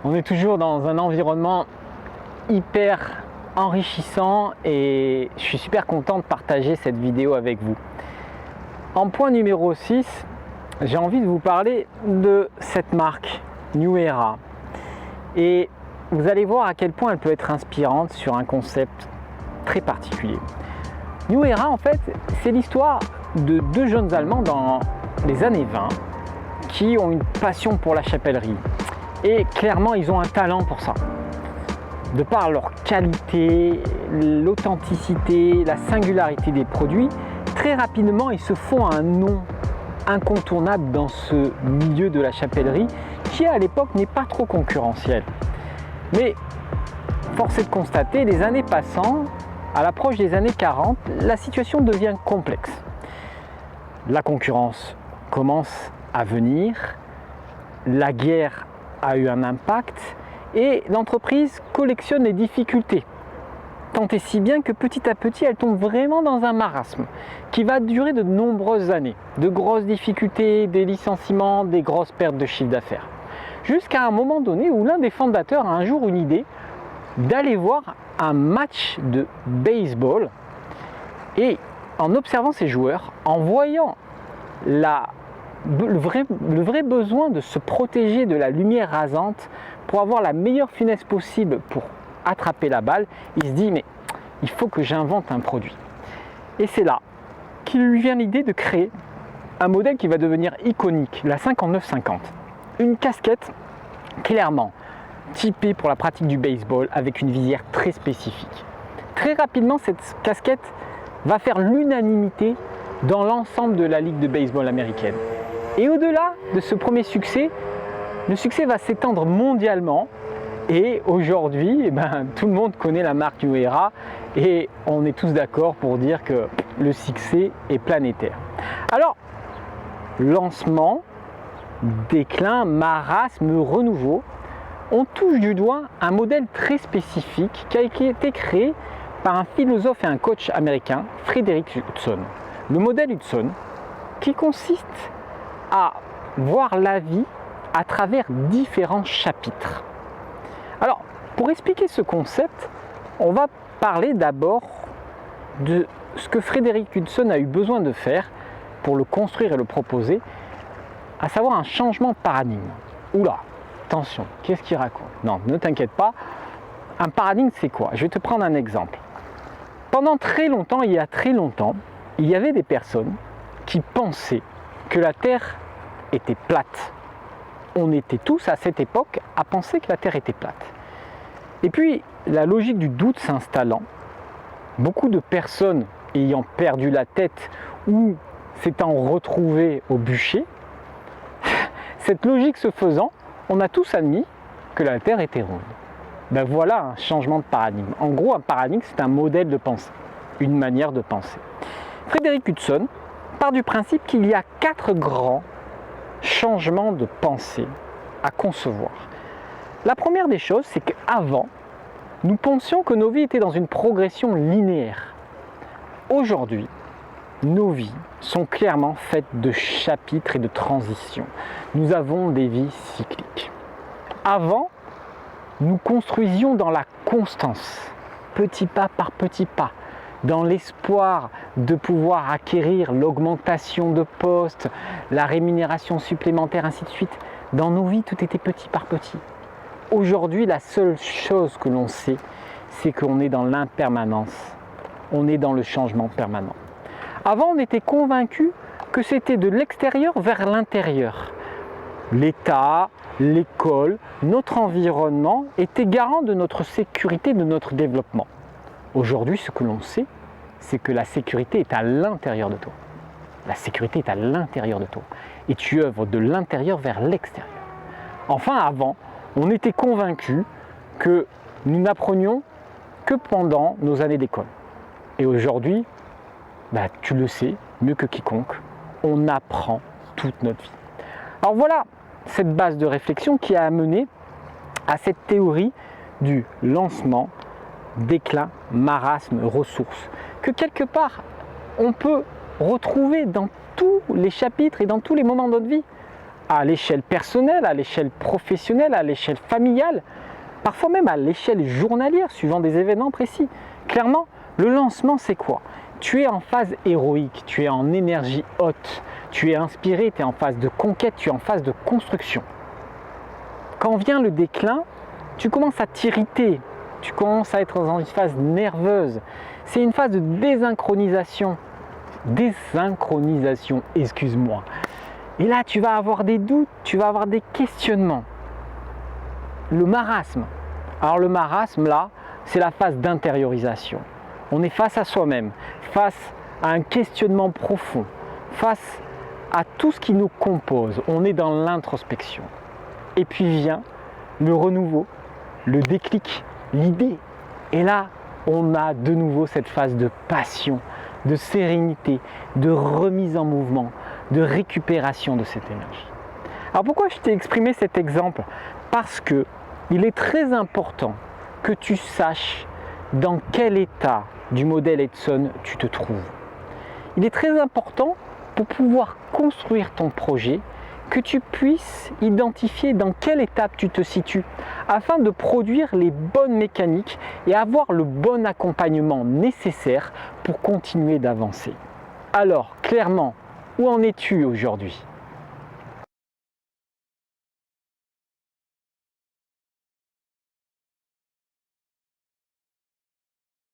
On est toujours dans un environnement hyper enrichissant et je suis super content de partager cette vidéo avec vous. En point numéro 6, j'ai envie de vous parler de cette marque New Era. Et vous allez voir à quel point elle peut être inspirante sur un concept très particulier. New Era, en fait, c'est l'histoire de deux jeunes Allemands dans les années 20 qui ont une passion pour la chapellerie. Et clairement, ils ont un talent pour ça. De par leur qualité, l'authenticité, la singularité des produits, très rapidement, ils se font un nom incontournable dans ce milieu de la chapellerie qui, à l'époque, n'est pas trop concurrentiel. Mais force est de constater, les années passant, à l'approche des années 40, la situation devient complexe. La concurrence commence à venir, la guerre a eu un impact et l'entreprise collectionne les difficultés. Tant et si bien que petit à petit, elle tombe vraiment dans un marasme qui va durer de nombreuses années. De grosses difficultés, des licenciements, des grosses pertes de chiffre d'affaires. Jusqu'à un moment donné où l'un des fondateurs a un jour une idée d'aller voir un match de baseball et en observant ses joueurs, en voyant le vrai besoin de se protéger de la lumière rasante pour avoir la meilleure finesse possible pour attraper la balle, il se dit mais il faut que j'invente un produit. Et c'est là qu'il lui vient l'idée de créer un modèle qui va devenir iconique, la 59-50. Une casquette clairement typée pour la pratique du baseball avec une visière très spécifique. Très rapidement, cette casquette va faire l'unanimité dans l'ensemble de la ligue de baseball américaine. Et au-delà de ce premier succès, le succès va s'étendre mondialement et aujourd'hui, tout le monde connaît la marque New Era et on est tous d'accord pour dire que le succès est planétaire. Alors, lancement, déclin, marasme, renouveau, on touche du doigt un modèle très spécifique qui a été créé par un philosophe et un coach américain, Frederick Hudson. Le modèle Hudson qui consiste à voir la vie à travers différents chapitres. Alors, pour expliquer ce concept, on va parler d'abord de ce que Frederick Hudson a eu besoin de faire pour le construire et le proposer, à savoir un changement de paradigme. Oula, attention, qu'est-ce qu'il raconte? Non, ne t'inquiète pas, un paradigme c'est quoi? Je vais te prendre un exemple. Pendant très longtemps, il y a très longtemps, il y avait des personnes qui pensaient que la Terre était plate. On était tous à cette époque à penser que la Terre était plate. Et puis, la logique du doute s'installant, beaucoup de personnes ayant perdu la tête ou s'étant retrouvées au bûcher, cette logique se faisant, on a tous admis que la Terre était ronde. Voilà un changement de paradigme. En gros, un paradigme, c'est un modèle de pensée, une manière de penser. Frederick Hudson part du principe qu'il y a 4 grands changements de pensée à concevoir. La première des choses, c'est qu'avant, nous pensions que nos vies étaient dans une progression linéaire. Aujourd'hui, nos vies sont clairement faites de chapitres et de transitions. Nous avons des vies cycliques. Avant, nous construisions dans la constance, petit pas par petit pas, dans l'espoir de pouvoir acquérir l'augmentation de poste, la rémunération supplémentaire, ainsi de suite. Dans nos vies, tout était petit par petit. Aujourd'hui, la seule chose que l'on sait, c'est qu'on est dans l'impermanence. On est dans le changement permanent. Avant, on était convaincu que c'était de l'extérieur vers l'intérieur. L'État, l'école, notre environnement étaient garants de notre sécurité, de notre développement. Aujourd'hui, ce que l'on sait, c'est que la sécurité est à l'intérieur de toi. La sécurité est à l'intérieur de toi. Et tu œuvres de l'intérieur vers l'extérieur. Enfin, avant, on était convaincu que nous n'apprenions que pendant nos années d'école. Et aujourd'hui, tu le sais mieux que quiconque, on apprend toute notre vie. Alors voilà cette base de réflexion qui a amené à cette théorie du lancement, déclin, marasme, ressources, que quelque part on peut retrouver dans tous les chapitres et dans tous les moments de notre vie. à l'échelle personnelle, à l'échelle professionnelle, à l'échelle familiale, parfois même à l'échelle journalière, suivant des événements précis. Clairement, le lancement, c'est quoi? Tu es en phase héroïque, tu es en énergie haute, tu es inspiré, tu es en phase de conquête, tu es en phase de construction. Quand vient le déclin, tu commences à t'irriter, tu commences à être dans une phase nerveuse. C'est une phase de désynchronisation. Excuse-moi. Et là, tu vas avoir des doutes, tu vas avoir des questionnements. Le marasme. Alors le marasme, là, c'est la phase d'intériorisation. On est face à soi-même, face à un questionnement profond, face à tout ce qui nous compose. On est dans l'introspection. Et puis vient le renouveau, le déclic, l'idée. Et là, on a de nouveau cette phase de passion, de sérénité, de remise en mouvement, de récupération de cette énergie. Alors pourquoi je t'ai exprimé cet exemple? Parce que il est très important que tu saches dans quel état du modèle Edson tu te trouves. Il est très important pour pouvoir construire ton projet que tu puisses identifier dans quelle étape tu te situes afin de produire les bonnes mécaniques et avoir le bon accompagnement nécessaire pour continuer d'avancer. Alors, clairement, où en es-tu aujourd'hui?